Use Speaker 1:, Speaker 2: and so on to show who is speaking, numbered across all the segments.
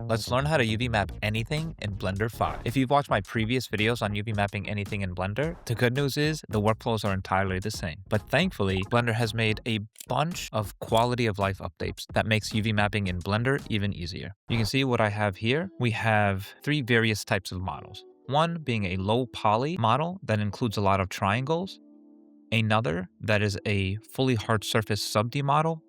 Speaker 1: Let's learn how to UV map anything in Blender 5. If you've watched my previous videos on UV mapping anything in Blender, the good news is the workflows are entirely the same. But thankfully, Blender has made a bunch of quality of life updates that makes UV mapping in Blender even easier. You can see what I have here. We have three various types of models. One being a low poly model that includes a lot of triangles. Another that is a fully hard surface sub-D model.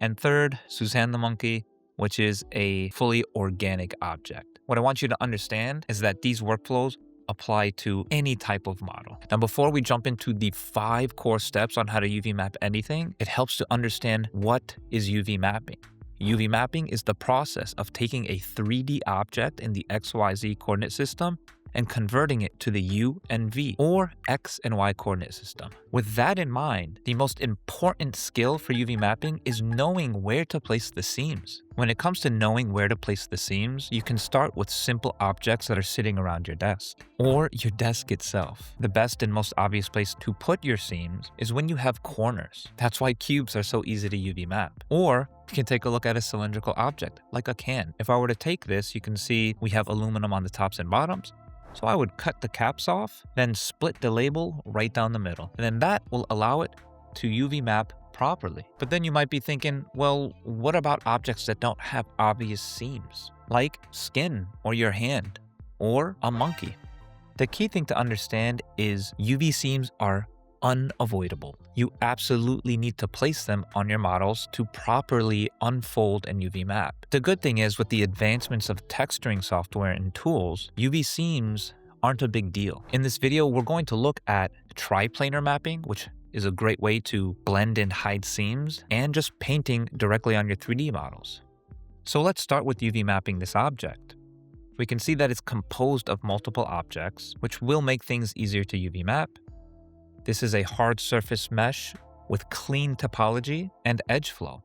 Speaker 1: And third, Suzanne the monkey, which is a fully organic object. What I want you to understand is that these workflows apply to any type of model. Now, before we jump into the 5 core steps on how to UV map anything, it helps to understand what is UV mapping. UV mapping is the process of taking a 3D object in the XYZ coordinate system and converting it to the U and V, or X and Y coordinate system. With that in mind, the most important skill for UV mapping is knowing where to place the seams. When it comes to knowing where to place the seams, you can start with simple objects that are sitting around your desk, or your desk itself. The best and most obvious place to put your seams is when you have corners. That's why cubes are so easy to UV map. Or you can take a look at a cylindrical object, like a can. If I were to take this, you can see we have aluminum on the tops and bottoms. So I would cut the caps off, then split the label right down the middle. And then that will allow it to UV map properly. But then you might be thinking, well, what about objects that don't have obvious seams? Like skin, or your hand, or a monkey. The key thing to understand is UV seams are unavoidable. You absolutely need to place them on your models to properly unfold and UV map. The good thing is, with the advancements of texturing software and tools, UV seams aren't a big deal. In this video, we're going to look at triplanar mapping, which is a great way to blend and hide seams, and just painting directly on your 3D models. So let's start with UV mapping this object. We can see that it's composed of multiple objects, which will make things easier to UV map. This is a hard surface mesh with clean topology and edge flow.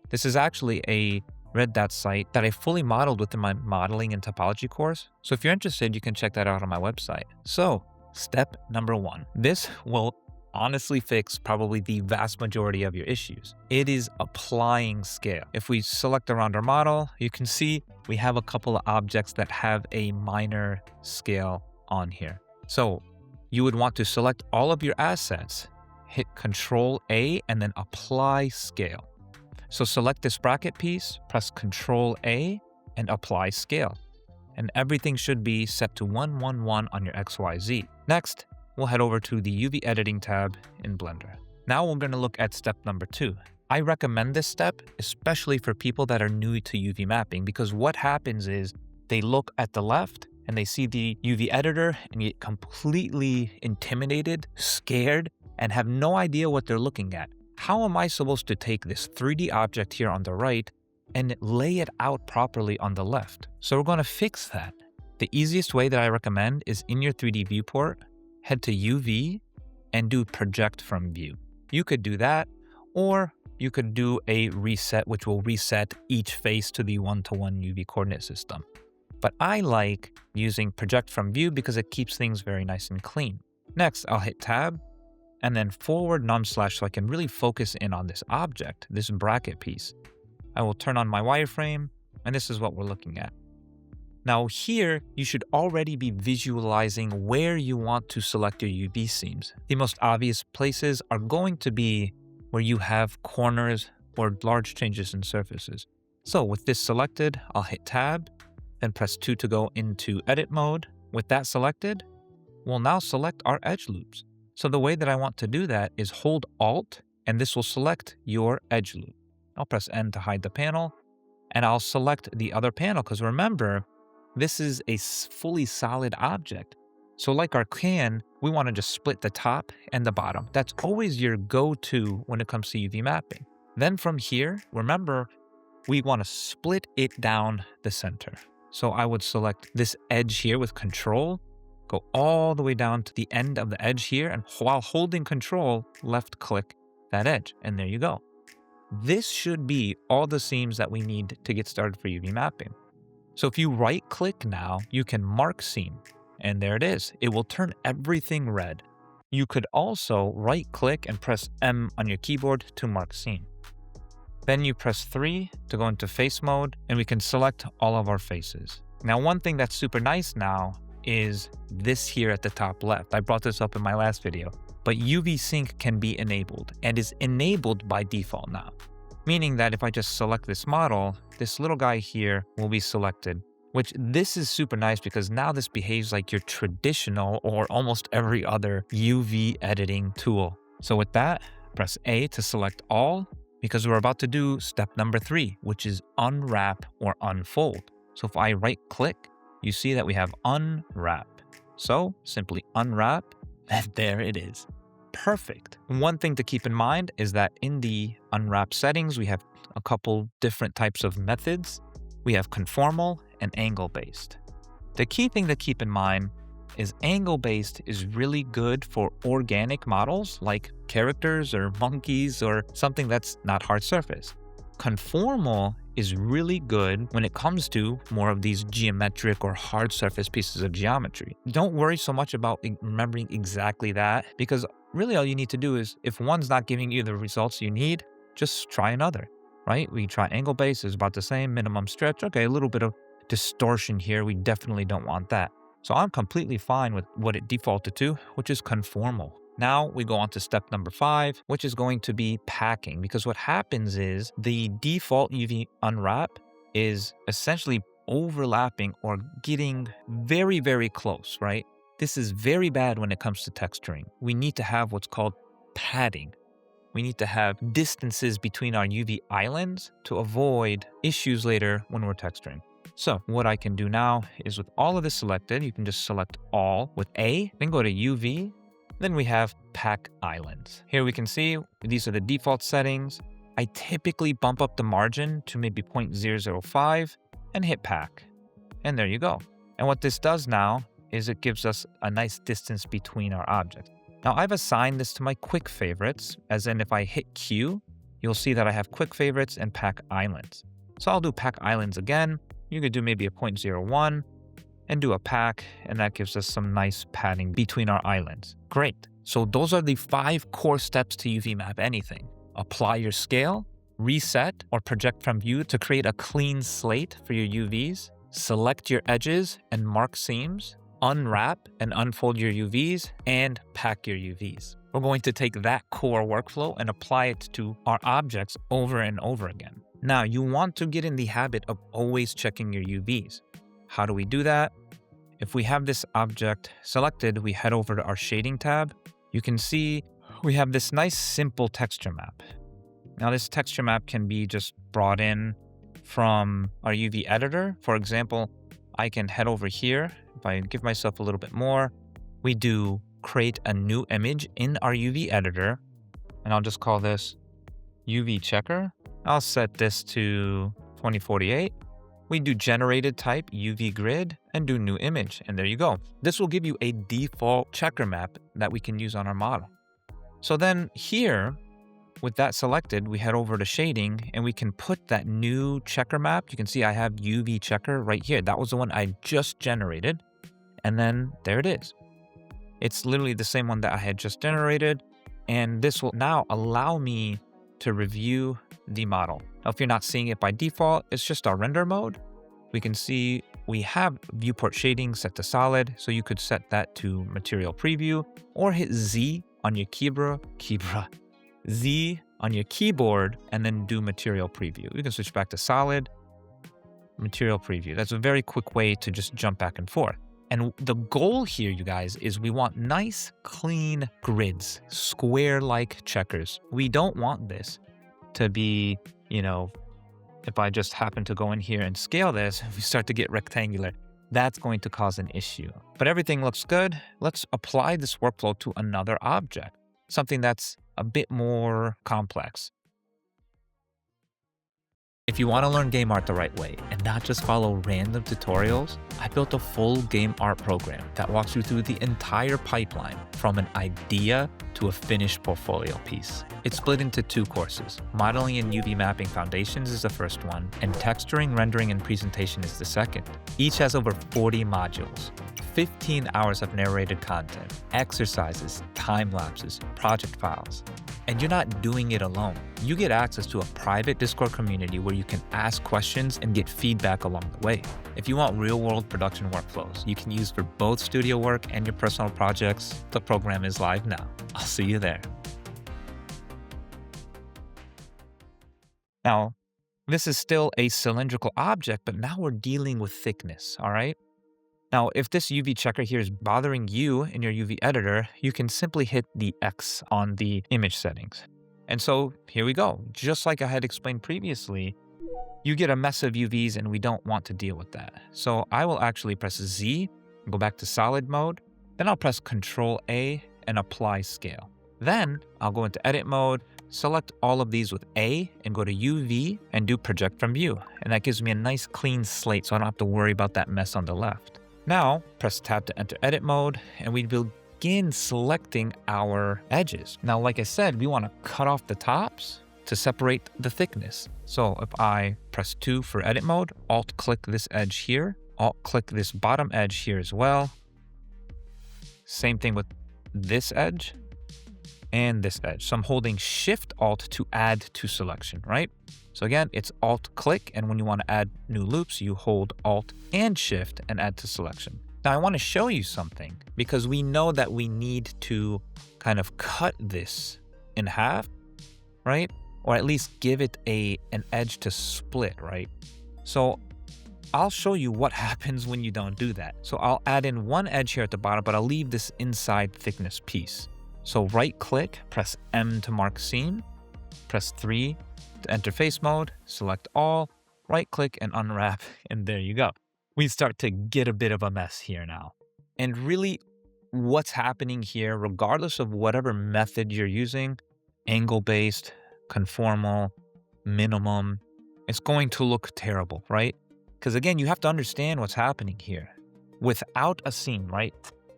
Speaker 1: This is actually a red dot site that I fully modeled within my modeling and topology course. So if you're interested, you can check that out on my website. So step number 1. This will honestly fix probably the vast majority of your issues. It is applying scale. If we select around our model, you can see we have a couple of objects that have a minor scale on here. So you would want to select all of your assets, hit Control A, and then apply scale. So select this bracket piece, press Control A, and apply scale. And everything should be set to 111 on your XYZ. Next, we'll head over to the UV editing tab in Blender. Now we're going to look at step number 2. I recommend this step, especially for people that are new to UV mapping, because what happens is they look at the left and they see the UV editor and get completely intimidated, scared, and have no idea what they're looking at. How am I supposed to take this 3D object here on the right and lay it out properly on the left? So we're going to fix that. The easiest way that I recommend is in your 3D viewport, head to UV and do project from view. You could do that, or you could do a reset, which will reset each face to the 1-to-1 UV coordinate system. But I like using project from view because it keeps things very nice and clean. Next, I'll hit tab and then forward num// so I can really focus in on this object, this bracket piece. I will turn on my wireframe, and this is what we're looking at. Now here, you should already be visualizing where you want to select your UV seams. The most obvious places are going to be where you have corners or large changes in surfaces. So with this selected, I'll hit tab, then press 2 to go into edit mode. With that selected, we'll now select our edge loops. So the way that I want to do that is hold Alt, and this will select your edge loop. I'll press N to hide the panel, and I'll select the other panel, because remember, this is a fully solid object. So like our can, we want to just split the top and the bottom. That's always your go-to when it comes to UV mapping. Then from here, remember, we want to split it down the center. So I would select this edge here with Control, go all the way down to the end of the edge here, and while holding Control, left click that edge, and there you go. This should be all the seams that we need to get started for UV mapping. So if you right click now, you can mark seam, and there it is. It will turn everything red. You could also right click and press M on your keyboard to mark seam. Then you press 3 to go into face mode, and we can select all of our faces. Now, one thing that's super nice now is this here at the top left. I brought this up in my last video, but UV sync can be enabled and is enabled by default now. Meaning that if I just select this model, this little guy here will be selected, which this is super nice because now this behaves like your traditional or almost every other UV editing tool. So with that, press A to select all, because we're about to do step number 3, which is unwrap or unfold. So if I right click, you see that we have unwrap. So simply unwrap, and there it is. Perfect. One thing to keep in mind is that in the unwrap settings, we have a couple different types of methods. We have conformal and angle-based. The key thing to keep in mind is angle-based is really good for organic models like characters or monkeys or something that's not hard surface. Conformal is really good when it comes to more of these geometric or hard surface pieces of geometry. Don't worry so much about remembering exactly that, because really all you need to do is, if one's not giving you the results you need, just try another, right? We try angle-based, is about the same, minimum stretch. Okay, a little bit of distortion here. We definitely don't want that. So I'm completely fine with what it defaulted to, which is conformal. Now we go on to step number 5, which is going to be packing, because what happens is the default UV unwrap is essentially overlapping or getting very, very close, right? This is very bad when it comes to texturing. We need to have what's called padding. We need to have distances between our UV islands to avoid issues later when we're texturing. So what I can do now is, with all of this selected, you can just select all with A, then go to UV, then we have pack islands. Here we can see these are the default settings. I typically bump up the margin to maybe 0.005 and hit pack. And there you go. And what this does now is it gives us a nice distance between our objects. Now I've assigned this to my quick favorites, as in if I hit Q, you'll see that I have quick favorites and pack islands. So I'll do pack islands again. You could do maybe a 0.01 and do a pack, and that gives us some nice padding between our islands. Great. So those are the 5 core steps to UV map anything. Apply your scale, reset or project from view to create a clean slate for your UVs, select your edges and mark seams, unwrap and unfold your UVs, and pack your UVs. We're going to take that core workflow and apply it to our objects over and over again. Now, you want to get in the habit of always checking your UVs. How do we do that? If we have this object selected, we head over to our shading tab. You can see we have this nice simple texture map. Now, this texture map can be just brought in from our UV editor. For example, I can head over here. If I give myself a little bit more, we do create a new image in our UV editor, and I'll just call this UV checker. I'll set this to 2048. We do generated type UV grid and do new image, and there you go. This will give you a default checker map that we can use on our model. So then here, with that selected, we head over to shading and we can put that new checker map. You can see I have UV checker right here. That was the one I just generated. And then there it is. It's literally the same one that I had just generated. And this will now allow me to review the model. Now, if you're not seeing it by default, it's just our render mode. We can see we have viewport shading set to solid. So you could set that to material preview or hit Z on your Z on your keyboard and then do material preview. You can switch back to solid, material preview. That's a very quick way to just jump back and forth. And the goal here, you guys, is we want nice, clean grids, square-like checkers. We don't want this to be, if I just happen to go in here and scale this, we start to get rectangular. That's going to cause an issue. But everything looks good. Let's apply this workflow to another object, something that's a bit more complex. If you want to learn game art the right way and not just follow random tutorials, I built a full game art program that walks you through the entire pipeline from an idea to a finished portfolio piece. It's split into 2 courses. Modeling and UV mapping foundations is the first one, and texturing, rendering, and presentation is the second. Each has over 40 modules, 15 hours of narrated content, exercises, time lapses, project files. And you're not doing it alone. You get access to a private Discord community where you can ask questions and get feedback along the way. If you want real-world production workflows you can use for both studio work and your personal projects, the program is live now. I'll see you there. Now, this is still a cylindrical object, but now we're dealing with thickness, all right? Now, if this UV checker here is bothering you in your UV editor, you can simply hit the X on the image settings. And so here we go. Just like I had explained previously, you get a mess of UVs and we don't want to deal with that. So I will actually press Z, go back to solid mode, then I'll press Control A and apply scale. Then I'll go into edit mode, select all of these with A and go to UV and do project from view. And that gives me a nice clean slate so I don't have to worry about that mess on the left. Now, press tab to enter edit mode and we begin selecting our edges. Now, like I said, we want to cut off the tops to separate the thickness. So if I press 2 for edit mode, Alt click this edge here, Alt click this bottom edge here as well. Same thing with this edge and this edge. So I'm holding Shift Alt to add to selection, right? So again, it's Alt click, and when you want to add new loops, you hold Alt and Shift and add to selection. Now I want to show you something because we know that we need to kind of cut this in half, right? Or at least give it an edge to split, right? So I'll show you what happens when you don't do that. So I'll add in one edge here at the bottom, but I'll leave this inside thickness piece. So right click, press M to mark seam, press 3 to enter face mode, select all, right click and unwrap, and there you go. We start to get a bit of a mess here now. And really what's happening here, regardless of whatever method you're using, angle-based, conformal, minimum, it's going to look terrible, right? Because again, you have to understand what's happening here. Without a seam, right?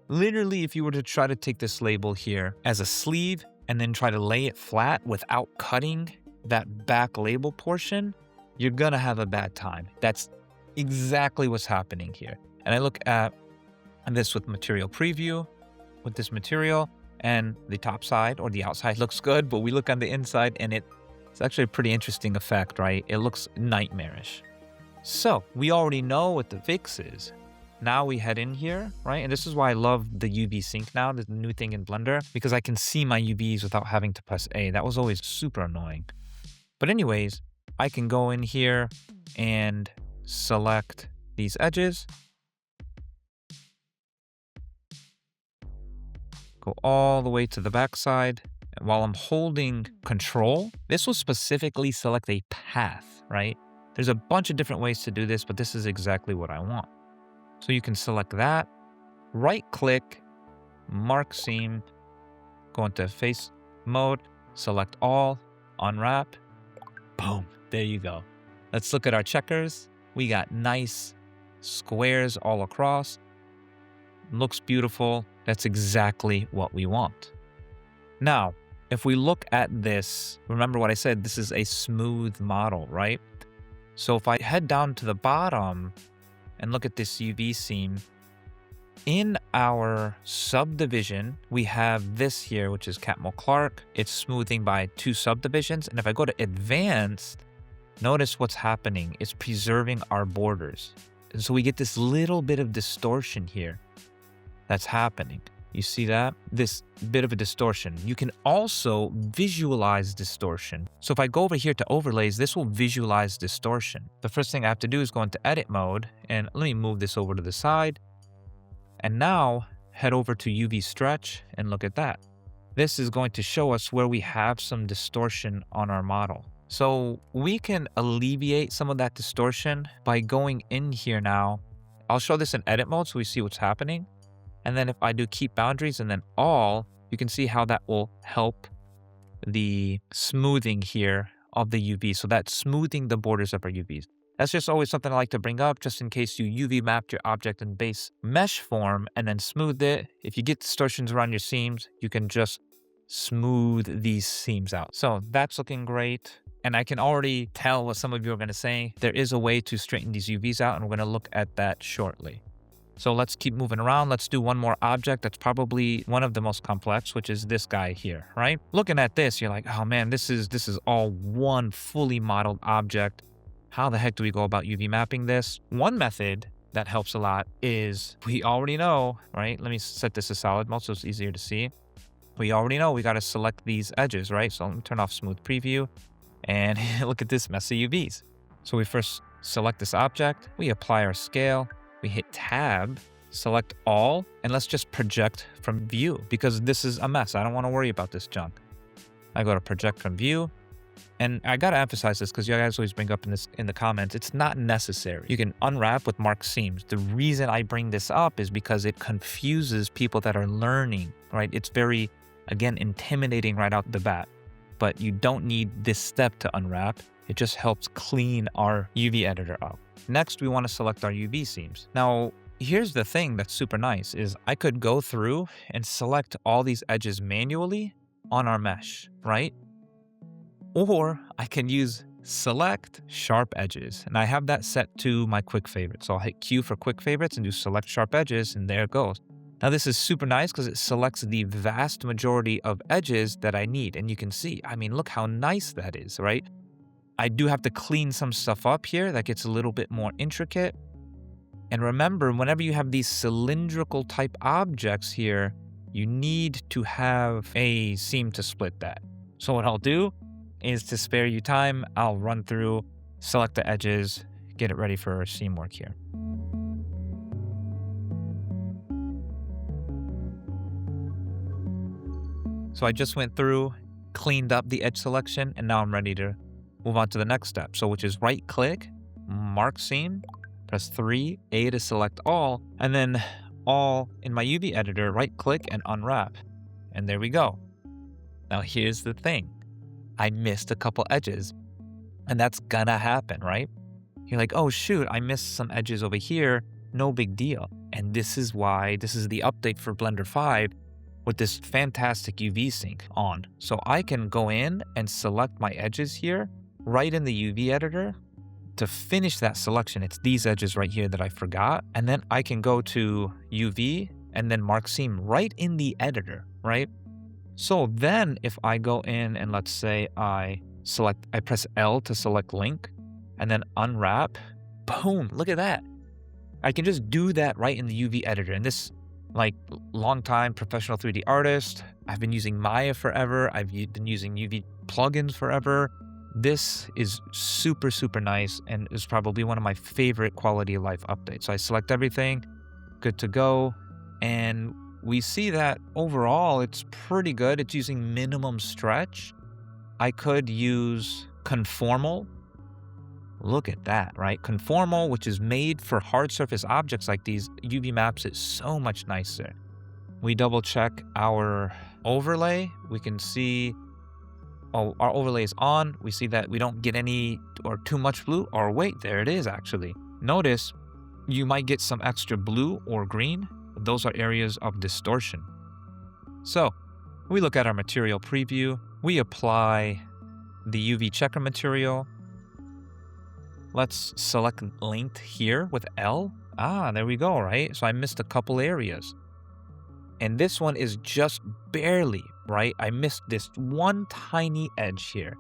Speaker 1: Literally, if you were to try to take this label here as a sleeve and then try to lay it flat without cutting that back label portion, you're gonna have a bad time. That's exactly what's happening here. And I look at this with material preview, with this material, and the top side or the outside looks good, but we look on the inside and it's actually a pretty interesting effect, right? It looks nightmarish. So we already know what the fix is. Now we head in here, right? And this is why I love the UV sync now, the new thing in Blender, because I can see my UVs without having to press A. That was always super annoying. But anyways, I can go in here and select these edges. Go all the way to the back side. And while I'm holding Control, this will specifically select a path, right? There's a bunch of different ways to do this, but this is exactly what I want. So you can select that, right click, mark seam, go into face mode, select all, unwrap, boom, there you go. Let's look at our checkers. We got nice squares all across. Looks beautiful. That's exactly what we want. Now, if we look at this, remember what I said, this is a smooth model, right? So if I head down to the bottom and look at this UV seam, in our subdivision, we have this here, which is Catmull Clark. It's smoothing by 2 subdivisions. And if I go to advanced, notice what's happening. It's preserving our borders. And so we get this little bit of distortion here that's happening. You see that? This bit of a distortion. You can also visualize distortion. So if I go over here to overlays, this will visualize distortion. The first thing I have to do is go into edit mode, and let me move this over to the side. And now head over to UV stretch and look at that. This is going to show us where we have some distortion on our model. So we can alleviate some of that distortion by going in here now. I'll show this in edit mode so we see what's happening. And then if I do keep boundaries and then all, you can see how that will help the smoothing here of the UV. So that's smoothing the borders of our UVs. That's just always something I like to bring up just in case you UV mapped your object in base mesh form and then smoothed it. If you get distortions around your seams, you can just smooth these seams out. So that's looking great. And I can already tell what some of you are going to say. There is a way to straighten these UVs out, and we're going to look at that shortly. So let's keep moving around. Let's do one more object that's probably one of the most complex, which is this guy here, right? Looking at this, you're like, oh man, this is all one fully modeled object. How the heck do we go about UV mapping this? One method that helps a lot is we already know, right? Let me set this to solid mode so it's easier to see. We already know we got to select these edges, right? So let me turn off smooth preview and look at this mess of UVs. So we first select this object, we apply our scale, we hit tab, select all, and let's just project from view because this is a mess. I don't want to worry about this junk. I go to project from view, and I got to emphasize this because you guys always bring up in the comments, it's not necessary. You can unwrap with marked seams. The reason I bring this up is because it confuses people that are learning, right? It's very, again, intimidating right out the bat, but you don't need this step to unwrap. It just helps clean our UV editor up. Next, we want to select our UV seams. Now, here's the thing that's super nice is I could go through and select all these edges manually on our mesh, right? Or I can use select sharp edges, and I have that set to my quick favorites. So I'll hit Q for quick favorites and do select sharp edges, and there it goes. Now this is super nice because it selects the vast majority of edges that I need. And you can see, I mean, look how nice that is, right? I do have to clean some stuff up here that gets a little bit more intricate. And remember, whenever you have these cylindrical type objects here, you need to have a seam to split that. So what I'll do is to spare you time, I'll run through, select the edges, get it ready for seam work here. So I just went through, cleaned up the edge selection, and now I'm ready to move on to the next step. So which is right click, mark seam, press 3A to select all, and then all in my UV editor, right click and unwrap. And there we go. Now here's the thing. I missed a couple edges, and that's gonna happen, right? You're like, oh shoot, I missed some edges over here. No big deal. And this is why this is the update for Blender 5 with this fantastic UV sync on. So I can go in and select my edges here right in the UV editor. To finish that selection, it's these edges right here that I forgot. And then I can go to UV and then mark seam right in the editor, right? So then if I go in and let's say I press L to select link and then unwrap, boom, look at that. I can just do that right in the UV editor. And this, like, long-time professional 3D artist, I've been using Maya forever. I've been using UV plugins forever. This is super, super nice and is probably one of my favorite quality of life updates. So I select everything, good to go. And we see that overall, it's pretty good. It's using minimum stretch. I could use conformal. Look at that, right? Conformal, which is made for hard surface objects like these, UV maps it so much nicer. We double check our overlay. We can see, oh, our overlay is on. We see that we don't get any or too much blue, or wait, there it is actually. Notice you might get some extra blue or green. Those are areas of distortion. So we look at our material preview. We apply the UV checker material. Let's select linked here with L. Ah, there we go, right? So I missed a couple areas. And this one is just barely, right? I missed this one tiny edge here.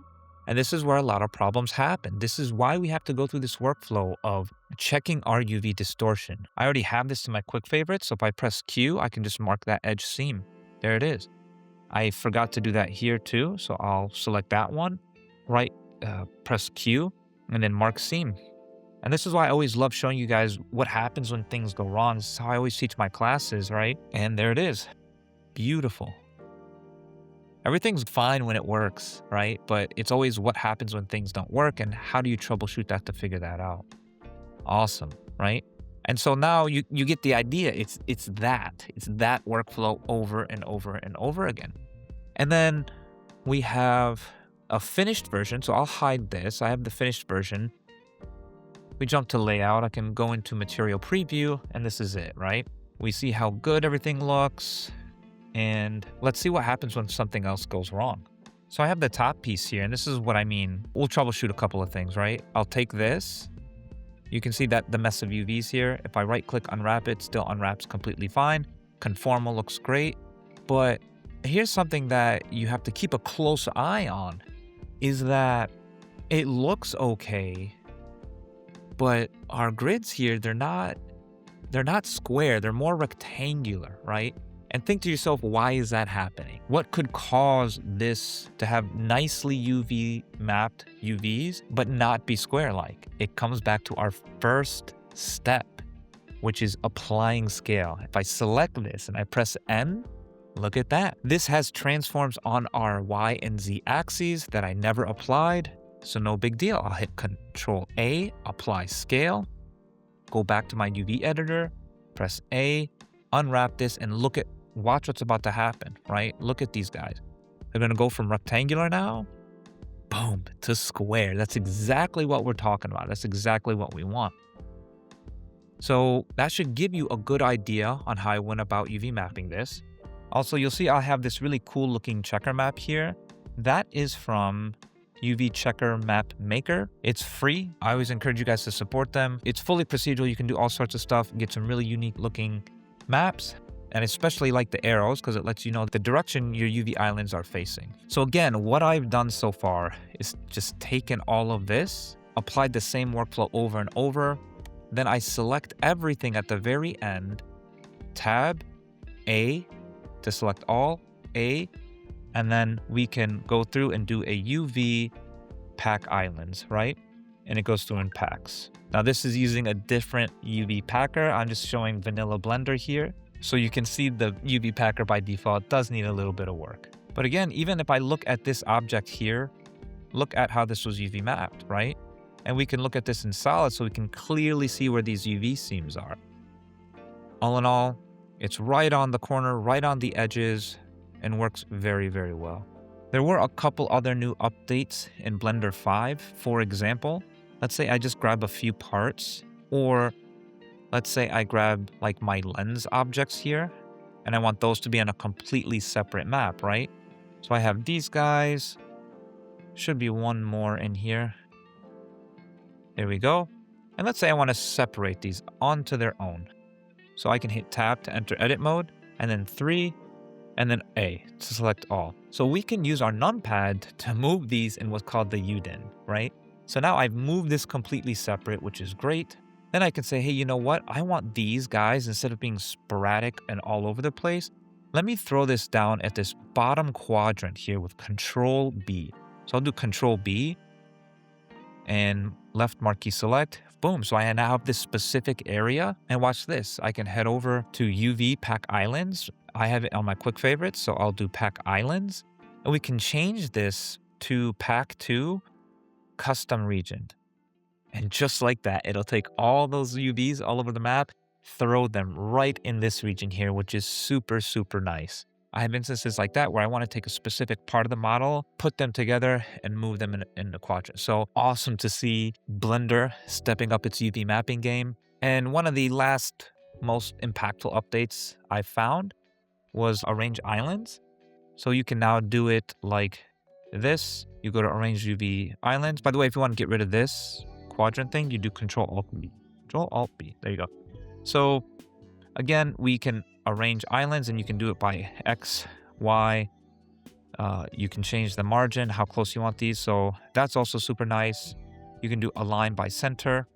Speaker 1: And this is where a lot of problems happen. This is why we have to go through this workflow of checking our UV distortion. I already have this in my quick favorites, so if I press Q, I can just mark that edge seam. There it is. I forgot to do that here too, so I'll select that one, right, press Q, and then mark seam. And this is why I always love showing you guys what happens when things go wrong. This is how I always teach my classes, right? And there it is. Beautiful. Everything's fine when it works, right? But it's always what happens when things don't work and how do you troubleshoot that to figure that out. Awesome, right? And so now you get the idea. It's that workflow over and over and over again. And then we have a finished version. So I'll hide this. I have the finished version. We jump to layout. I can go into material preview and this is it, right? We see how good everything looks. And let's see what happens when something else goes wrong. So I have the top piece here, and this is what I mean. We'll troubleshoot a couple of things, right? I'll take this, You can see that the mess of UVs here. If I right click unwrap it, still unwraps completely fine. Conformal looks great. But here's something that you have to keep a close eye on, is that it looks okay, but our grids here, they're not square, they're more rectangular, right? And think to yourself, why is that happening? What could cause this to have nicely UV mapped UVs, but not be square-like? It comes back to our first step, which is applying scale. If I select this and I press N, look at that. This has transforms on our Y and Z axes that I never applied, so no big deal. I'll hit Control A, apply scale, go back to my UV editor, press A, unwrap this, and watch what's about to happen, right? Look at these guys. They're gonna go from rectangular now, boom, to square. That's exactly what we're talking about. That's exactly what we want. So that should give you a good idea on how I went about UV mapping this. Also, you'll see I have this really cool looking checker map here. That is from UV Checker Map Maker. It's free. I always encourage you guys to support them. It's fully procedural. You can do all sorts of stuff, get some really unique looking maps, and especially like the arrows because it lets you know the direction your UV islands are facing. So again, what I've done so far is just taken all of this, applied the same workflow over and over. Then I select everything at the very end, tab, A, to select all, A, and then we can go through and do a UV pack islands, right? And it goes through in packs. Now this is using a different UV packer. I'm just showing vanilla Blender here. So you can see the UV packer by default does need a little bit of work. But again, even if I look at this object here, look at how this was UV mapped, right? And we can look at this in solid so we can clearly see where these UV seams are. All in all, it's right on the corner, right on the edges, and works very, very well. There were a couple other new updates in Blender 5. For example, let's say I just grab a few parts, or let's say I grab like my lens objects here, and I want those to be on a completely separate map, right? So I have these guys, should be one more in here. There we go. And let's say I want to separate these onto their own. So I can hit tab to enter edit mode, and then 3, and then A to select all. So we can use our numpad to move these in what's called the UDIN, right? So now I've moved this completely separate, which is great. Then I can say, hey, you know what? I want these guys, instead of being sporadic and all over the place, let me throw this down at this bottom quadrant here with Control B. So I'll do Control B and left marquee select. Boom. So I now have this specific area. And watch this. I can head over to UV Pack Islands. I have it on my quick favorites, so I'll do Pack Islands. And we can change this to Pack 2 Custom Region. And just like that, it'll take all those UVs all over the map, throw them right in this region here, which is super, super nice. I have instances like that where I want to take a specific part of the model, put them together, and move them in the quadrant. So awesome to see Blender stepping up its UV mapping game. And one of the last most impactful updates I found was Arrange Islands. So you can now do it like this. You go to Arrange UV Islands. By the way, if you want to get rid of this quadrant thing, you do Control Alt B. Control Alt B. There you go. So again, we can arrange islands, and you can do it by X, Y. You can change the margin, how close you want these. So that's also super nice. You can do align by center.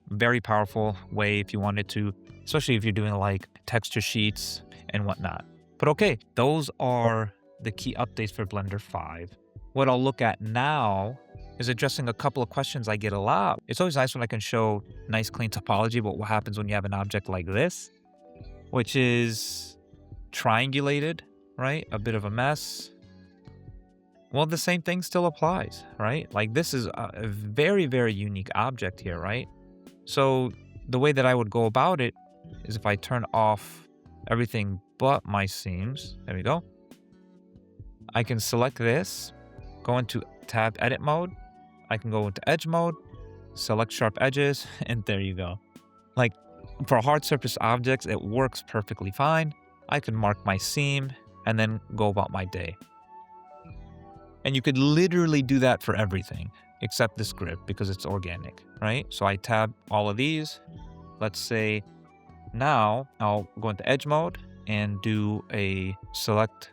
Speaker 1: Very powerful way if you wanted to, especially if you're doing like texture sheets and whatnot. But okay, those are the key updates for Blender 5. What I'll look at now is addressing a couple of questions I get a lot. It's always nice when I can show nice clean topology, but what happens when you have an object like this, which is triangulated, right? A bit of a mess. Well, the same thing still applies, right? Like this is a very, very unique object here, right? So the way that I would go about it is if I turn off everything but my seams, there we go. I can select this, go into tab edit mode. I can go into edge mode, select sharp edges, and there you go. Like for hard surface objects, it works perfectly fine. I can mark my seam and then go about my day. And you could literally do that for everything. except this grip because it's organic, right? So I tab all of these. Let's say now I'll go into edge mode and do a select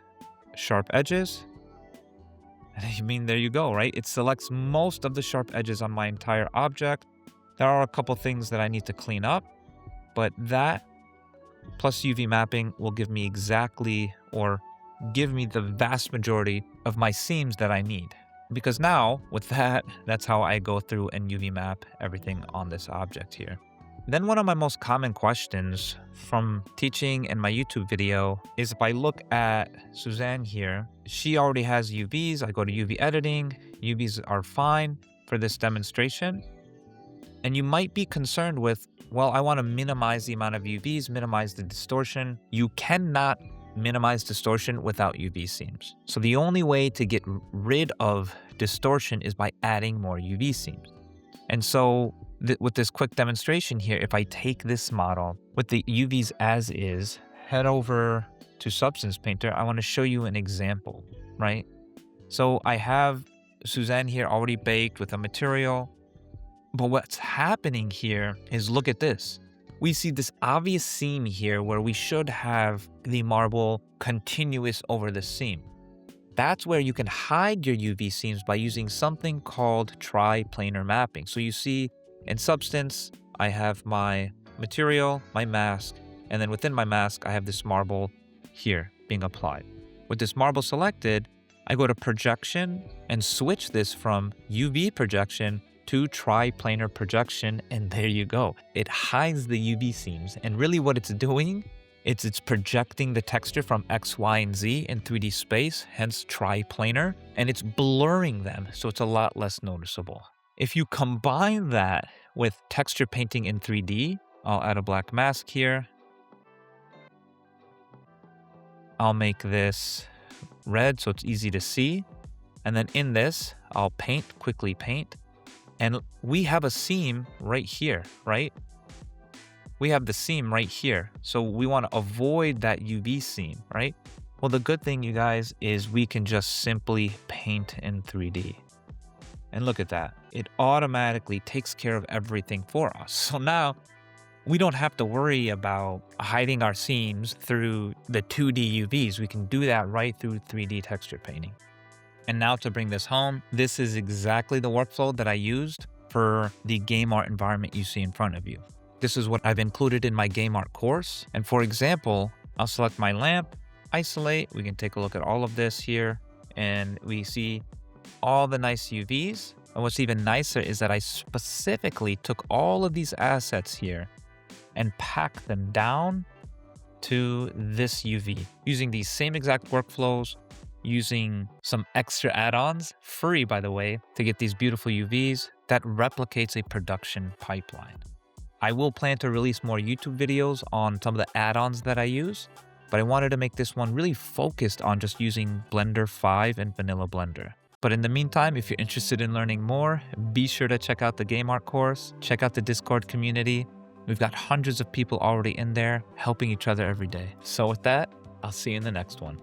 Speaker 1: sharp edges. And I mean, there you go, right? It selects most of the sharp edges on my entire object. There are a couple things that I need to clean up, but that plus UV mapping will give me exactly, or give me the vast majority of my seams that I need. Because now with that, that's how I go through and UV map everything on this object here. Then one of my most common questions from teaching and my YouTube video is if I look at Suzanne here, she already has UVs. I go to UV editing. UVs are fine for this demonstration. And you might be concerned with, well, I want to minimize the amount of UVs, minimize the distortion. You cannot minimize distortion without UV seams. So the only way to get rid of distortion is by adding more UV seams. And so with this quick demonstration here, if I take this model with the UVs as is, head over to Substance Painter, I want to show you an example, right? So I have Suzanne here already baked with a material, but what's happening here is, look at this. We see this obvious seam here where we should have the marble continuous over the seam. That's where you can hide your UV seams by using something called triplanar mapping. So you see in Substance, I have my material, my mask, and then within my mask, I have this marble here being applied. With this marble selected, I go to projection and switch this from UV projection to triplanar projection, and there you go. It hides the UV seams, and really what it's doing, it's projecting the texture from X, Y, and Z in 3D space, hence triplanar, and it's blurring them, so it's a lot less noticeable. If you combine that with texture painting in 3D, I'll add a black mask here. I'll make this red so it's easy to see. And then in this, I'll quickly paint. And we have a seam right here, right? We have the seam right here. So we want to avoid that UV seam, right? Well, the good thing, you guys, is we can just simply paint in 3D. And look at that. It automatically takes care of everything for us. So now we don't have to worry about hiding our seams through the 2D UVs. We can do that right through 3D texture painting. And now to bring this home, this is exactly the workflow that I used for the game art environment you see in front of you. This is what I've included in my game art course. And for example, I'll select my lamp, isolate. We can take a look at all of this here, and we see all the nice UVs. And what's even nicer is that I specifically took all of these assets here and packed them down to this UV using these same exact workflows, using some extra add-ons, free by the way, to get these beautiful UVs that replicates a production pipeline. I will plan to release more YouTube videos on some of the add-ons that I use, but I wanted to make this one really focused on just using Blender 5 and Vanilla Blender. But in the meantime, if you're interested in learning more, be sure to check out the game art course, check out the Discord community. We've got hundreds of people already in there helping each other every day. So with that, I'll see you in the next one.